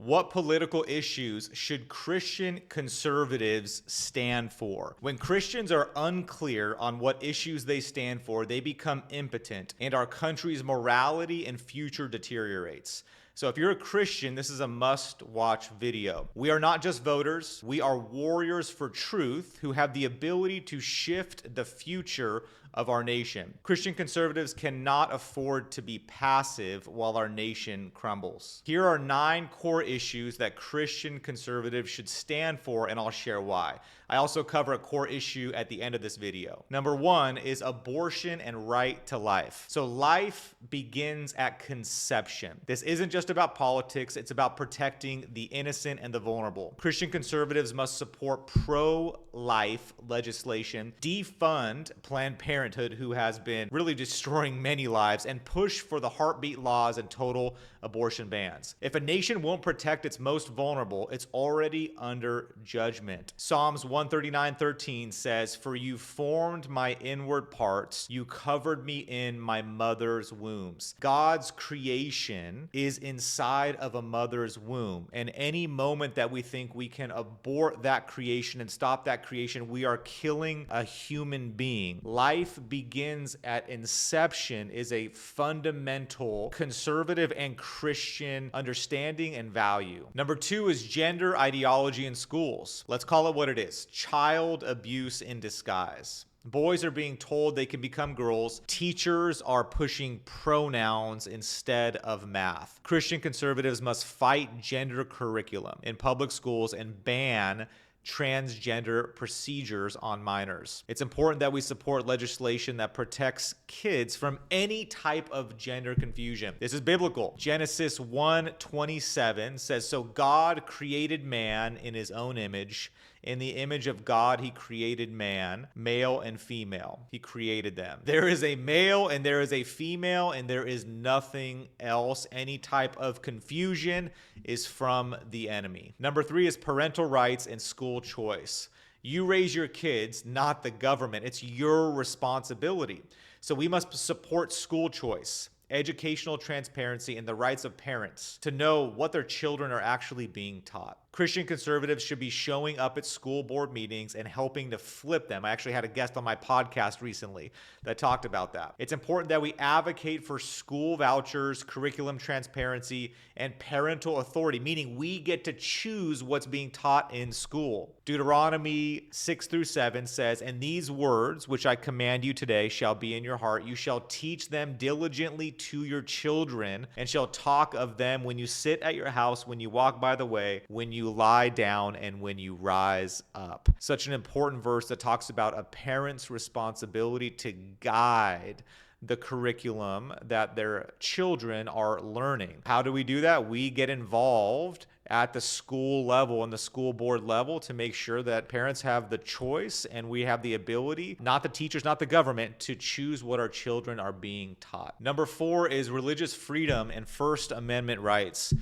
What political issues should Christian conservatives stand for? When Christians are unclear on what issues they stand for, they become impotent, and our country's morality and future deteriorates. So if you're a Christian, this is a must-watch video. We are not just voters, we are warriors for truth who have the ability to shift the future of our nation. Christian conservatives cannot afford to be passive while our nation crumbles. Here are 9 core issues that Christian conservatives should stand for, and I'll share why. I also cover a core issue at the end of this video. Number 1 is abortion and right to life. So life begins at conception. This isn't just about politics, it's about protecting the innocent and the vulnerable. Christian conservatives must support pro-life legislation, defund Planned Parenthood, who has been really destroying many lives, and push for the heartbeat laws and total abortion bans. If a nation won't protect its most vulnerable, it's already under judgment. Psalms 139:13 says, "For you formed my inward parts, you covered me in my mother's wombs." God's creation is inside of a mother's womb, and any moment that we think we can abort that creation and stop that creation, we are killing a human being. Life begins at inception is a fundamental conservative and Christian understanding and value. Number 2 is gender ideology in schools. Let's call it what it is: child abuse in disguise. Boys are being told they can become girls. Teachers are pushing pronouns instead of math. Christian conservatives must fight gender curriculum in public schools and ban transgender procedures on minors. It's important that we support legislation that protects kids from any type of gender confusion. This is biblical. Genesis 1:27 says, "So God created man in his own image. In the image of God, he created man, male and female. He created them." There is a male and there is a female, and there is nothing else. Any type of confusion is from the enemy. Number 3 is parental rights and school choice. You raise your kids, not the government. It's your responsibility. So we must support school choice, educational transparency, and the rights of parents to know what their children are actually being taught. Christian conservatives should be showing up at school board meetings and helping to flip them. I actually had a guest on my podcast recently that talked about that. It's important that we advocate for school vouchers, curriculum transparency, and parental authority, meaning we get to choose what's being taught in school. Deuteronomy 6-7 says, "And these words which I command you today shall be in your heart. You shall teach them diligently to your children, and shall talk of them when you sit at your house, when you walk by the way, when you lie down, and when you rise up." Such an important verse that talks about a parent's responsibility to guide the curriculum that their children are learning. How do we do that? We get involved at the school level and the school board level to make sure that parents have the choice and we have the ability, not the teachers, not the government, to choose what our children are being taught. Number 4 is religious freedom and First Amendment rights.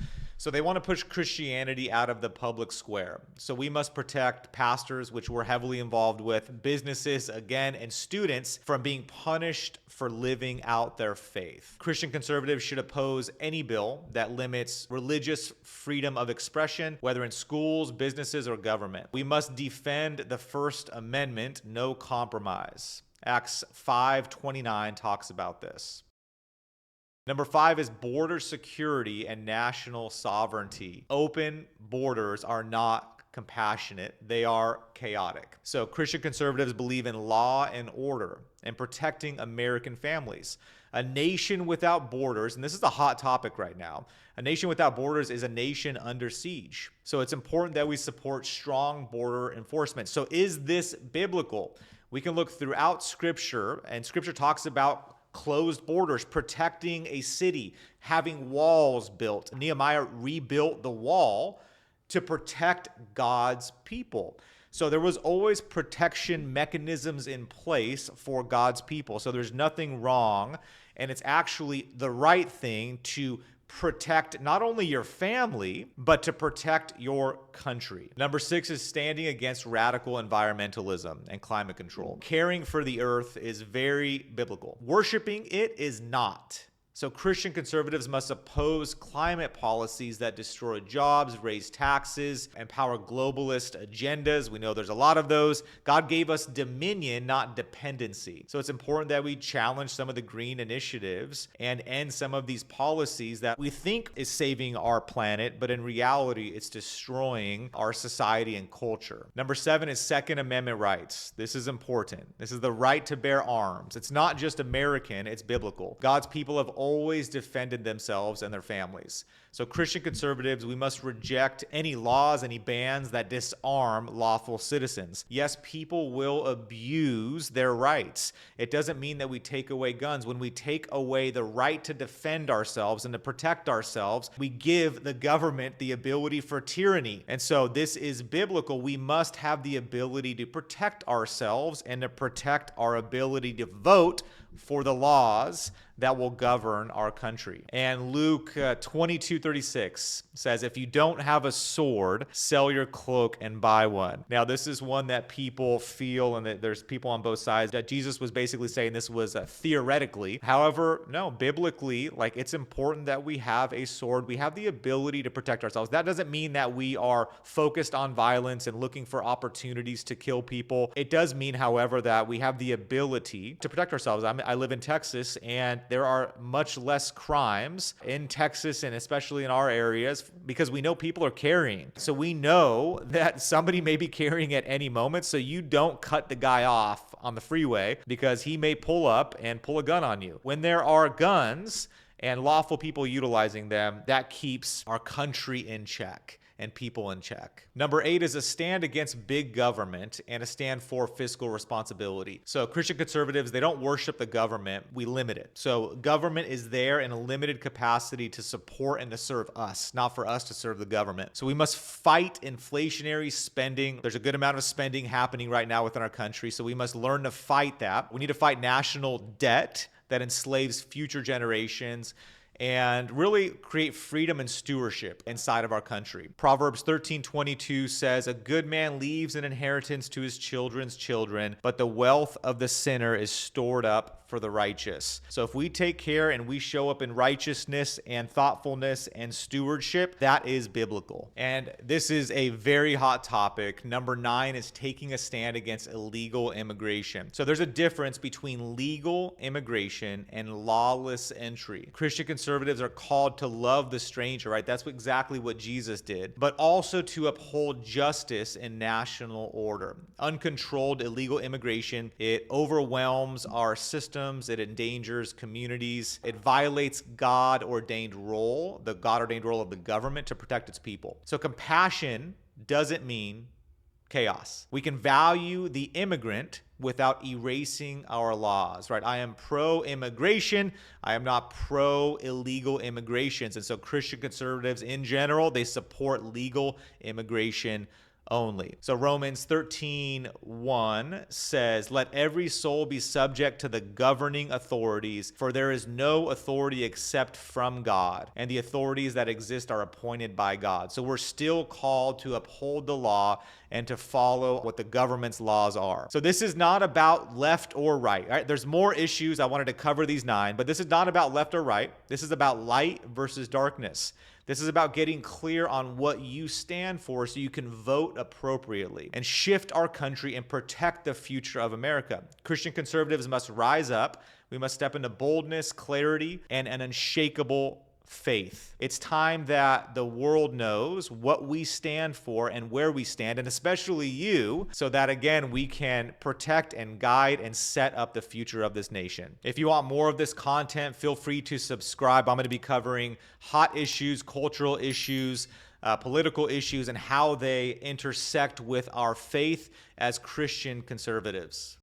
So they want to push Christianity out of the public square. So we must protect pastors, which we're heavily involved with, businesses, again, and students from being punished for living out their faith. Christian conservatives should oppose any bill that limits religious freedom of expression, whether in schools, businesses, or government. We must defend the First Amendment, no compromise. Acts 5:29 talks about this. Number 5 is border security and national sovereignty. Open borders are not compassionate, they are chaotic. So Christian conservatives believe in law and order and protecting American families. A nation without borders, and this is a hot topic right now, a nation without borders is a nation under siege. So it's important that we support strong border enforcement. So is this biblical? We can look throughout Scripture, and Scripture talks about closed borders, protecting a city, having walls built. Nehemiah rebuilt the wall to protect God's people. So there was always protection mechanisms in place for God's people. So there's nothing wrong, and it's actually the right thing to protect not only your family, but to protect your country. Number 6 is standing against radical environmentalism and climate control. Caring for the earth is very biblical. Worshiping it is not. So Christian conservatives must oppose climate policies that destroy jobs, raise taxes, empower globalist agendas. We know there's a lot of those. God gave us dominion, not dependency. So it's important that we challenge some of the green initiatives and end some of these policies that we think is saving our planet, but in reality, it's destroying our society and culture. Number 7 is Second Amendment rights. This is important. This is the right to bear arms. It's not just American, it's biblical. God's people have always defended themselves and their families. So Christian conservatives, we must reject any laws, any bans that disarm lawful citizens. Yes, people will abuse their rights. It doesn't mean that we take away guns. When we take away the right to defend ourselves and to protect ourselves, we give the government the ability for tyranny. And so this is biblical. We must have the ability to protect ourselves and to protect our ability to vote for the laws that will govern our country. And Luke 22:36 says, if you don't have a sword, sell your cloak and buy one. Now, this is one that people feel, and that there's people on both sides, that Jesus was basically saying this was theoretically. However, no, biblically, like, it's important that we have a sword. We have the ability to protect ourselves. That doesn't mean that we are focused on violence and looking for opportunities to kill people. It does mean, however, that we have the ability to protect ourselves. I live in Texas, and there are much less crimes in Texas, and especially in our areas, because we know people are carrying. So we know that somebody may be carrying at any moment, so you don't cut the guy off on the freeway because he may pull up and pull a gun on you. When there are guns and lawful people utilizing them, that keeps our country in check and people in check. Number 8 is a stand against big government and a stand for fiscal responsibility. So Christian conservatives, they don't worship the government, we limit it. So government is there in a limited capacity to support and to serve us, not for us to serve the government. So we must fight inflationary spending. There's a good amount of spending happening right now within our country, so we must learn to fight that. We need to fight national debt that enslaves future generations, and really create freedom and stewardship inside of our country. Proverbs 13:22 says, a good man leaves an inheritance to his children's children, but the wealth of the sinner is stored up for the righteous. So if we take care and we show up in righteousness and thoughtfulness and stewardship, that is biblical. And this is a very hot topic. Number 9 is taking a stand against illegal immigration. So there's a difference between legal immigration and lawless entry. Christian conservatives are called to love the stranger, right? That's exactly what Jesus did, but also to uphold justice and national order. Uncontrolled illegal immigration, it overwhelms our system. It endangers communities. It violates the God-ordained role of the government to protect its people. So compassion doesn't mean chaos. We can value the immigrant without erasing our laws, right? I am pro-immigration. I am not pro-illegal immigrations. And so Christian conservatives in general, they support legal immigration only. So Romans 13:1 says, let every soul be subject to the governing authorities, for there is no authority except from God, and the authorities that exist are appointed by God. So we're still called to uphold the law and to follow what the government's laws are. So this is not about left or right, right? There's more issues. I wanted to cover these 9, but this is not about left or right. This is about light versus darkness. This is about getting clear on what you stand for so you can vote appropriately and shift our country and protect the future of America. Christian conservatives must rise up. We must step into boldness, clarity, and an unshakable faith. It's time that the world knows what we stand for and where we stand, and especially you, so that again, we can protect and guide and set up the future of this nation. If you want more of this content, feel free to subscribe. I'm going to be covering hot issues, cultural issues, political issues, and how they intersect with our faith as Christian conservatives.